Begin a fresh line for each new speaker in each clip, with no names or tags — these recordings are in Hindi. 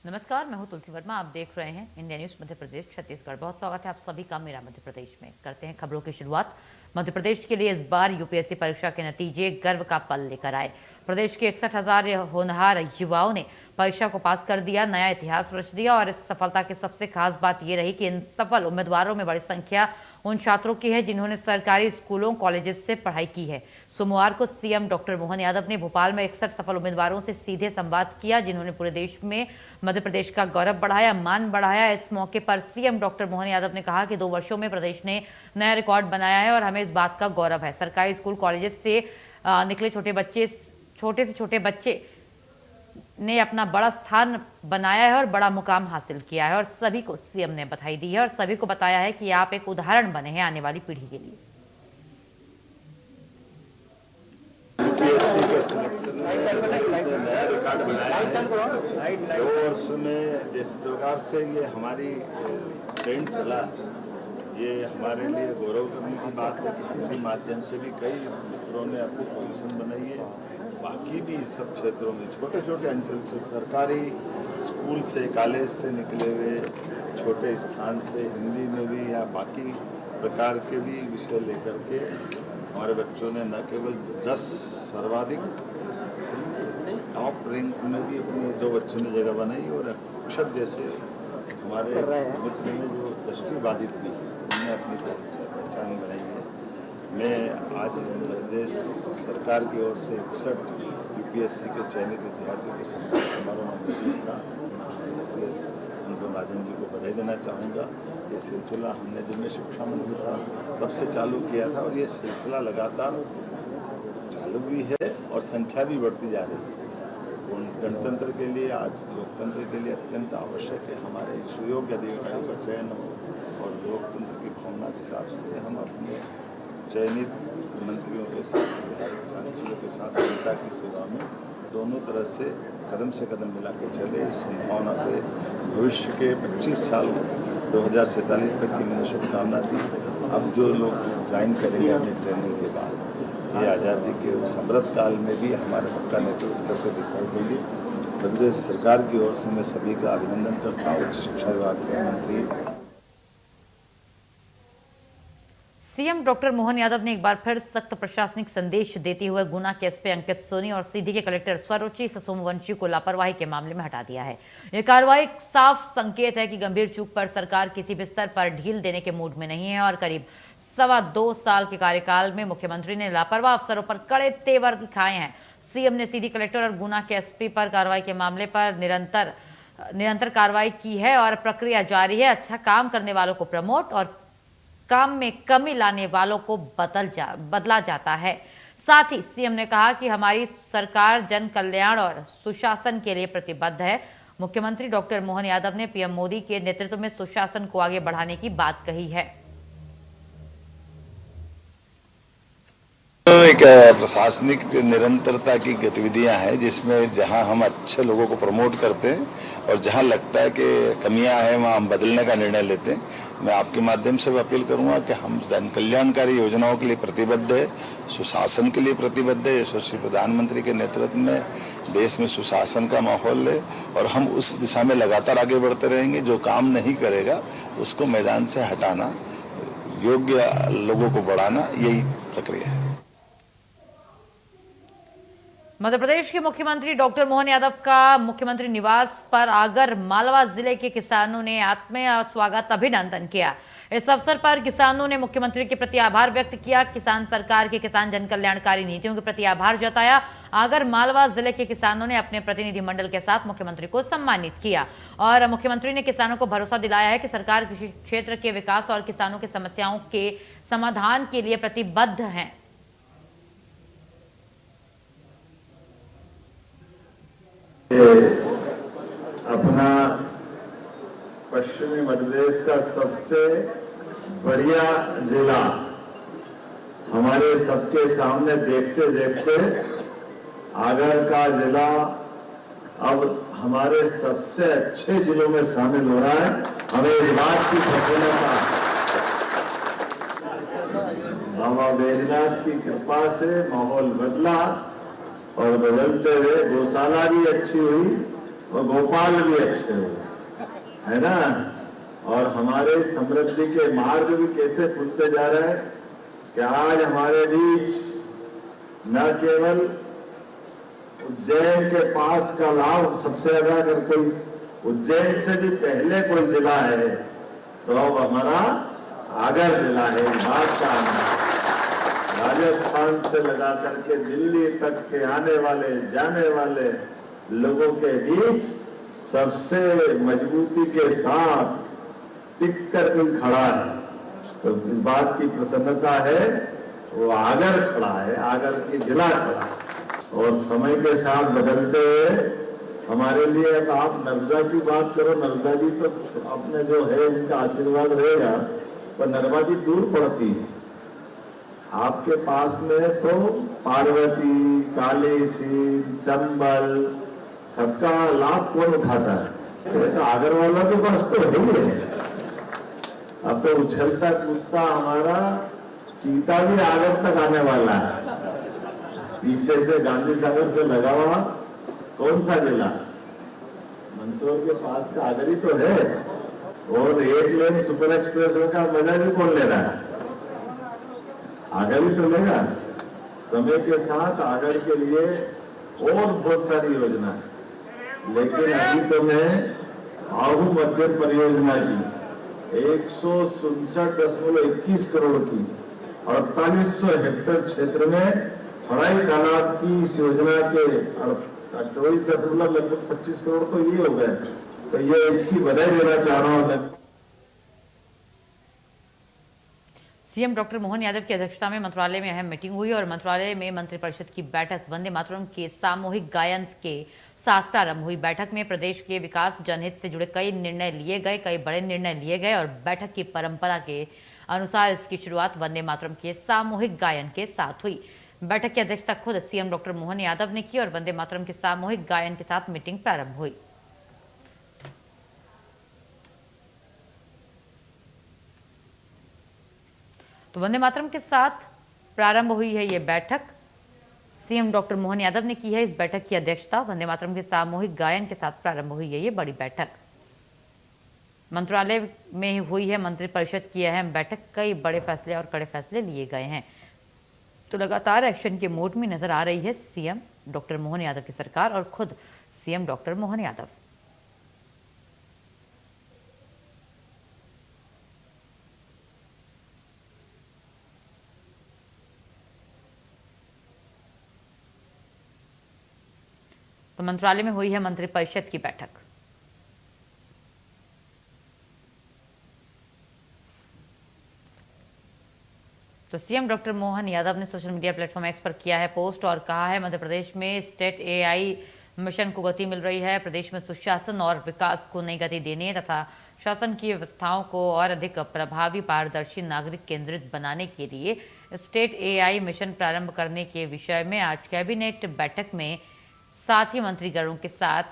नमस्कार, मैं हूं तुलसी वर्मा। आप देख रहे हैं इंडिया न्यूज मध्य प्रदेश छत्तीसगढ़। बहुत स्वागत है आप सभी का मेरा मध्य प्रदेश में। करते हैं खबरों की शुरुआत। मध्य प्रदेश के लिए इस बार यूपीएससी परीक्षा के नतीजे गर्व का पल लेकर आए। प्रदेश के 61,000 होनहार युवाओं ने परीक्षा को पास कर दिया, नया इतिहास रच दिया। और इस सफलता की सबसे खास बात यह रही कि इन सफल उम्मीदवारों में बड़ी संख्या उन छात्रों की है जिन्होंने सरकारी स्कूलों कॉलेजेस से पढ़ाई की है। सोमवार को सीएम डॉक्टर मोहन यादव ने भोपाल में 61 सफल उम्मीदवारों से सीधे संवाद किया, जिन्होंने पूरे देश में मध्य प्रदेश का गौरव बढ़ाया, मान बढ़ाया। इस मौके पर सीएम डॉक्टर मोहन यादव ने कहा कि 2 वर्षों में प्रदेश ने नया रिकॉर्ड बनाया है और हमें इस बात का गौरव है। सरकारी स्कूल कॉलेजेस से निकले छोटे से छोटे बच्चे ने अपना बड़ा स्थान बनाया है और बड़ा मुकाम हासिल किया है। और सभी को सीएम ने बधाई दी है और सभी को बताया है कि आप एक उदाहरण बने हैं आने वाली पीढ़ी के लिए।
यूपीएससी के सिलेक्शन में इसने नया रिकॉर्ड बनाया है। 2 वर्ष में जिस प्रकार से ये हमारी ट्रेंड चला, ये हमारे लिए गौरव करने की बात है कि हिंदी माध्यम से भी कई मित्रों ने अपनी पोजीशन बनाई है। बाकी भी सब क्षेत्रों में छोटे छोटे अंचल से, सरकारी स्कूल से, कॉलेज से निकले हुए छोटे स्थान से हिंदी में भी या बाकी प्रकार के भी विषय लेकर के हमारे बच्चों ने न केवल 10 सर्वाधिक टॉप रैंक में भी अपने 2 बच्चों ने जगह बनाई और अक्षर जैसे हमारे मित्र ने जो दृष्टिबाधित थी उन्होंने अपनी पहचान बनाई है। मैं आज प्रदेश सरकार की ओर से 61 यूपीएससी के चयनित विद्यार्थियों के सम्मान समारोह में उनको राजन जी को बधाई देना चाहूँगा। ये सिलसिला हमने जब मैं शिक्षा मंत्री था तब से चालू किया था और ये सिलसिला लगातार चालू भी है और संख्या भी बढ़ती जा रही है। गणतंत्र के लिए, आज लोकतंत्र के लिए अत्यंत आवश्यक है हमारे सुयोग्य अधिकारियों का चयन हो और लोकतंत्र की भावना के हिसाब से हम अपने चयनित मंत्रियों के साथ, विधायक सांसदों के साथ जनता की सेवा में दोनों तरह से कदम मिला के चले। इस संभावना पे भविष्य के 25 साल 2047 तक की मैंने शुभकामना दी। अब जो लोग ज्वाइन करेंगे अपनी ट्रेनिंग के बाद, ये आज़ादी के उस अमृत काल में भी हमारे सबका नेतृत्व करके दिखाई देंगे। प्रदेश सरकार की ओर से मैं सभी का अभिनंदन करता हूँ। उच्च शिक्षा विभाग के मंत्री
सीएम डॉक्टर मोहन यादव ने एक बार फिर सख्त प्रशासनिक संदेश देते हुए गुना के एसपी अंकित सोनी और सीधी के कलेक्टर स्वरुचि सोमवंशी को लापरवाही के मामले में हटा दिया है। यह कार्रवाई साफ संकेत है कि गंभीर चूक पर सरकार किसी भी स्तर पर ढील देने के मूड में नहीं है और करीब 2.25 साल के कार्यकाल में मुख्यमंत्री ने लापरवाह अफसरों पर कड़े तेवर दिखाए हैं। सीएम ने सीधी कलेक्टर और गुना के एसपी पर कार्रवाई के मामले पर निरंतर कार्रवाई की है और प्रक्रिया जारी है। अच्छा काम करने वालों को प्रमोट और काम में कमी लाने वालों को बदला जाता है। साथ ही सीएम ने कहा कि हमारी सरकार जन कल्याण और सुशासन के लिए प्रतिबद्ध है। मुख्यमंत्री डॉक्टर मोहन यादव ने पीएम मोदी के नेतृत्व में सुशासन को आगे बढ़ाने की बात कही है।
एक प्रशासनिक निरंतरता की गतिविधियां हैं जिसमें जहां हम अच्छे लोगों को प्रमोट करते हैं और जहां लगता है कि कमियां हैं वहां हम बदलने का निर्णय लेते हैं। मैं आपके माध्यम से भी अपील करूंगा कि हम जन कल्याणकारी योजनाओं के लिए प्रतिबद्ध है, सुशासन के लिए प्रतिबद्ध है। यशस्वी प्रधानमंत्री के नेतृत्व में देश में सुशासन का माहौल है और हम उस दिशा में लगातार आगे बढ़ते रहेंगे। जो काम नहीं करेगा उसको मैदान से हटाना, योग्य लोगों को बढ़ाना, यही प्रक्रिया है।
मध्य प्रदेश के मुख्यमंत्री डॉक्टर मोहन यादव का मुख्यमंत्री निवास पर आगर मालवा जिले के किसानों ने आत्मीय स्वागत अभिनंदन किया। इस अवसर पर किसानों ने मुख्यमंत्री के प्रति आभार व्यक्त किया। किसान सरकार के किसान जन कल्याणकारी नीतियों के प्रति आभार जताया। आगर मालवा जिले के किसानों ने अपने प्रतिनिधिमंडल के साथ मुख्यमंत्री को सम्मानित किया और मुख्यमंत्री ने किसानों को भरोसा दिलाया है कि सरकार कृषि क्षेत्र के विकास और किसानों की समस्याओं के समाधान के लिए प्रतिबद्ध है।
अपना पश्चिमी मध्य प्रदेश का सबसे बढ़िया जिला हमारे सबके सामने देखते देखते आगर का जिला अब हमारे सबसे अच्छे जिलों में शामिल हो रहा है। हमें इस बात की प्रसन्नता बाबा बैजनाथ की कृपा से माहौल बदला और बदलते हुए गौशाला भी अच्छी हुई और भोपाल भी अच्छे हुए, है ना। और हमारे समृद्धि के मार्ग भी कैसे खुलते जा रहे हैं कि आज हमारे बीच न केवल उज्जैन के पास का लाभ सबसे ज्यादा, अगर कोई उज्जैन से भी पहले कोई जिला है तो अब हमारा आगर जिला है। बात का राजस्थान से लगा करके दिल्ली तक के आने वाले जाने वाले लोगों के बीच सबसे मजबूती के साथ टिक कर कोई खड़ा है, तो इस बात की प्रसन्नता है। वो आगर खड़ा है, आगर की जिला खड़ा है। और समय के साथ बदलते हुए हमारे लिए, अब आप नर्मदा की बात करो, नर्मदा जी तो अपने जो है उनका आशीर्वाद रहेगा, पर नर्मदा जी दूर पड़ती है। आपके पास में तो पार्वती, काली, चंबल, सबका लाभ कौन उठाता है? ये तो आगर वाला के पास तो है ही है। अब तो उछलता कूदता हमारा चीता भी आगर तक आने वाला है। पीछे से गांधी सागर से लगा हुआ कौन सा जिला? मंदसौर के पास का आगर ही तो है। और 8 लेन सुपर एक्सप्रेस का मजा भी कौन ले रहा है? आगर ही तो लेगा। समय के साथ आगर के लिए और बहुत सारी योजना है, लेकिन अभी तो मैं आहू मध्यम परियोजना की 167.21 करोड़ की 4800 हेक्टेयर क्षेत्र में फड़ाई तालाब की इस योजना के 24.25 करोड़ तो ये हो गए। तो ये इसकी बधाई देना चाह रहा हूं मैं।
सीएम डॉक्टर मोहन यादव की अध्यक्षता में मंत्रालय में अहम मीटिंग हुई और मंत्रालय में मंत्रिपरिषद की बैठक वंदे मातरम के सामूहिक गायन के साथ प्रारंभ हुई। बैठक में प्रदेश के विकास जनहित से जुड़े कई निर्णय लिए गए, कई बड़े निर्णय लिए गए और बैठक की परंपरा के अनुसार इसकी शुरुआत वंदे मातरम के सामूहिक गायन के साथ हुई। बैठक की अध्यक्षता खुद सीएम डॉक्टर मोहन यादव ने की और वंदे मातरम के सामूहिक गायन के साथ मीटिंग प्रारंभ हुई। तो वंदे मातरम के साथ प्रारंभ हुई है ये बैठक। सीएम डॉक्टर मोहन यादव ने की है इस बैठक की अध्यक्षता। वंदे मातरम के सामूहिक गायन के साथ प्रारंभ हुई है ये बड़ी बैठक। मंत्रालय में हुई है मंत्रिपरिषद की अहम बैठक। कई बड़े फैसले और कड़े फैसले लिए गए हैं। तो लगातार एक्शन के मोड में नजर आ रही है सीएम डॉक्टर मोहन यादव की सरकार और खुद सीएम डॉक्टर मोहन यादव। तो मंत्रालय में हुई है मंत्रिपरिषद की बैठक। तो सीएम डॉक्टर मोहन यादव ने सोशल मीडिया प्लेटफॉर्म एक्स पर किया है पोस्ट और कहा है मध्य प्रदेश में स्टेट एआई मिशन को गति मिल रही है। प्रदेश में सुशासन और विकास को नई गति देने तथा शासन की व्यवस्थाओं को और अधिक प्रभावी, पारदर्शी, नागरिक केंद्रित बनाने के लिए स्टेट एआई मिशन प्रारंभ करने के विषय में आज कैबिनेट बैठक में साथ ही मंत्रीगणों के साथ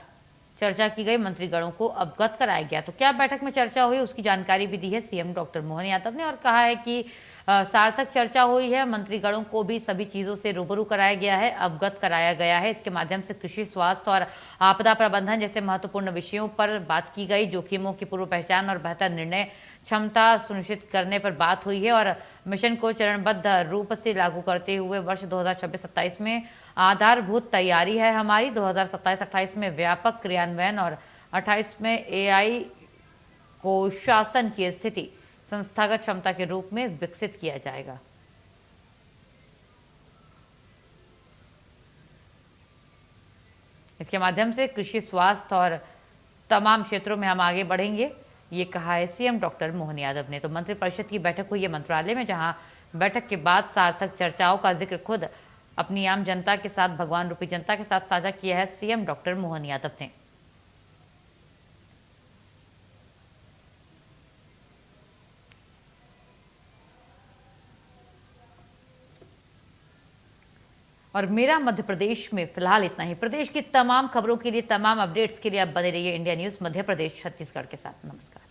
चर्चा की गई, मंत्रीगणों को अवगत कराया गया। तो क्या बैठक में चर्चा हुई उसकी जानकारी भी दी है सीएम डॉक्टर मोहन यादव ने और कहा है कि सार्थक चर्चा हुई है। मंत्रीगणों को भी सभी चीजों से रूबरू कराया गया है, अवगत कराया गया है। इसके माध्यम से कृषि, स्वास्थ्य और आपदा प्रबंधन जैसे महत्वपूर्ण विषयों पर बात की गई। जोखिमों की पूर्व पहचान और बेहतर निर्णय क्षमता सुनिश्चित करने पर बात हुई है और मिशन को चरणबद्ध रूप से लागू करते हुए वर्ष 2026-27 में आधारभूत तैयारी है हमारी। 2027-28 में व्यापक क्रियान्वयन और 28 में एआई को शासन की स्थिति संस्थागत क्षमता के रूप में विकसित किया जाएगा। इसके माध्यम से कृषि, स्वास्थ्य और तमाम क्षेत्रों में हम आगे बढ़ेंगे, ये कहा है सीएम डॉक्टर मोहन यादव ने। तो मंत्रिपरिषद की बैठक हुई है मंत्रालय में, जहां बैठक के बाद सार्थक चर्चाओं का जिक्र खुद अपनी आम जनता के साथ, भगवान रूपी जनता के साथ साझा किया है सीएम डॉक्टर मोहन यादव ने। और मेरा मध्य प्रदेश में फिलहाल इतना ही। प्रदेश की तमाम खबरों के लिए, तमाम अपडेट्स के लिए आप बने रहिए इंडिया न्यूज मध्य प्रदेश छत्तीसगढ़ के साथ। नमस्कार।